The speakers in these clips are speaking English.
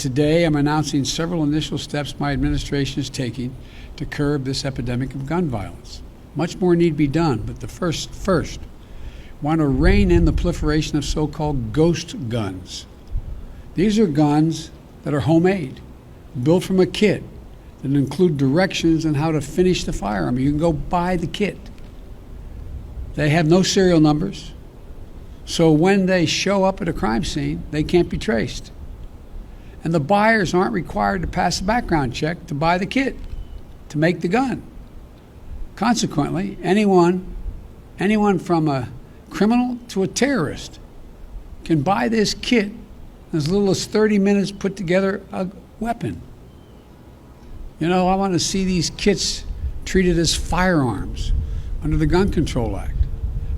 today I'm announcing several initial steps my administration is taking to curb this epidemic of gun violence. Much more need be done, but the first, want to rein in the proliferation of so-called ghost guns. These are guns that are homemade, built from a kit, that include directions on how to finish the firearm. You can go buy the kit. They have no serial numbers, so when they show up at a crime scene, they can't be traced. And the buyers aren't required to pass a background check to buy the kit, to make the gun. Consequently, anyone from a criminal to a terrorist can buy this kit in as little as 30 minutes, put together a weapon. You know, I want to see these kits treated as firearms under the Gun Control Act,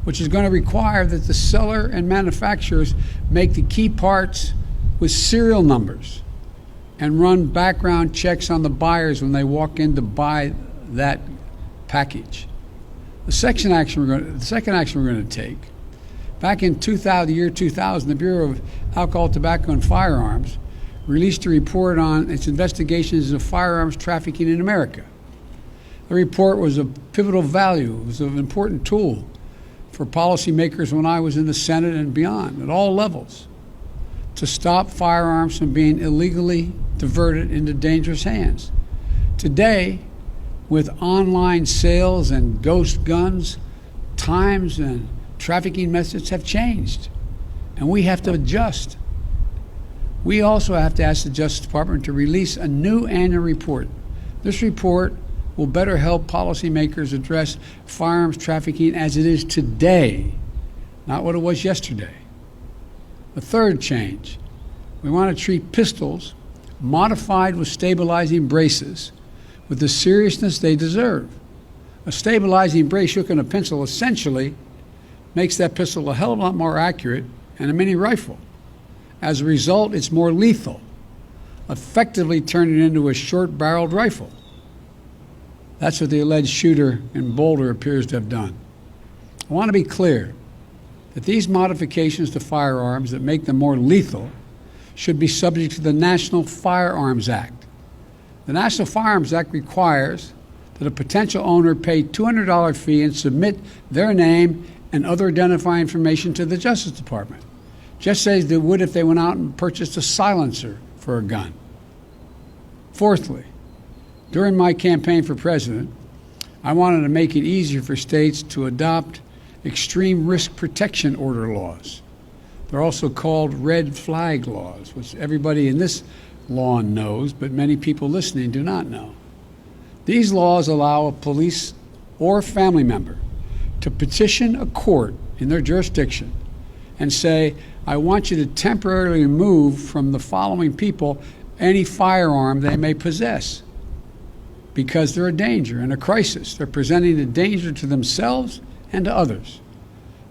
which is going to require that the seller and manufacturers make the key parts with serial numbers and run background checks on the buyers when they walk in to buy that package. The second action we're going to take, back in the year 2000, the Bureau of Alcohol, Tobacco, and Firearms released a report on its investigations of firearms trafficking in America. The report was of pivotal value. It was an important tool for policymakers when I was in the Senate and beyond, at all levels, to stop firearms from being illegally diverted into dangerous hands. Today, with online sales and ghost guns, times and trafficking methods have changed, and we have to adjust. We also have to ask the Justice Department to release a new annual report. This report will better help policymakers address firearms trafficking as it is today, not what it was yesterday. The third change, we want to treat pistols modified with stabilizing braces with the seriousness they deserve. A stabilizing brace shook in a pencil essentially makes that pistol a hell of a lot more accurate than a mini rifle. As a result, it's more lethal, effectively turning it into a short-barreled rifle. That's what the alleged shooter in Boulder appears to have done. I want to be clear that these modifications to firearms that make them more lethal should be subject to the National Firearms Act. The National Firearms Act requires that a potential owner pay a $200 fee and submit their name and other identifying information to the Justice Department, just as they would if they went out and purchased a silencer for a gun. Fourthly, during my campaign for president, I wanted to make it easier for states to adopt extreme risk protection order laws. They're also called red flag laws, which everybody in this lawn knows, but many people listening do not know. These laws allow a police or family member to petition a court in their jurisdiction and say, I want you to temporarily remove from the following people any firearm they may possess because they're a danger and a crisis. They're presenting a danger to themselves and to others.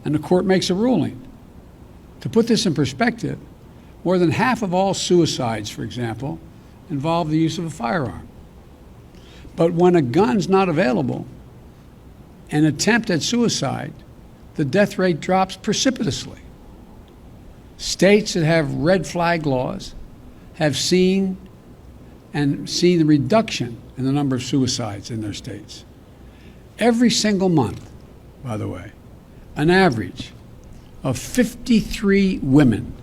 And the court makes a ruling. To put this in perspective, more than half of all suicides, for example, involve the use of a firearm. But when a gun's not available, an attempt at suicide, the death rate drops precipitously. States that have red flag laws have seen the reduction in the number of suicides in their states. Every single month, by the way, an average of 53 women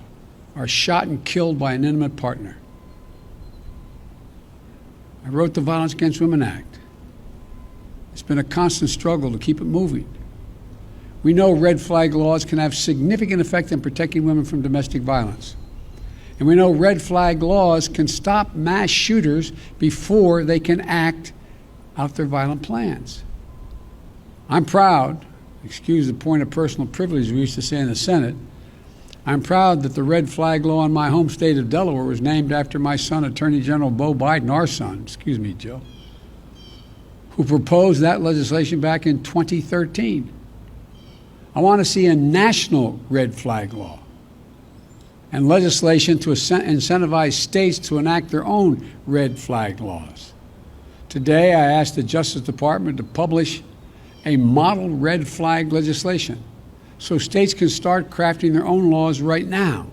are shot and killed by an intimate partner. I wrote the Violence Against Women Act. It's been a constant struggle to keep it moving. We know red flag laws can have significant effect in protecting women from domestic violence. And we know red flag laws can stop mass shooters before they can act out their violent plans. I'm proud, excuse the point of personal privilege we used to say in the Senate, I'm proud that the red flag law in my home state of Delaware was named after my son, Attorney General Beau Biden, our son, excuse me, Joe, who proposed that legislation back in 2013. I want to see a national red flag law and legislation to incentivize states to enact their own red flag laws. Today, I asked the Justice Department to publish a model red flag legislation so states can start crafting their own laws right now.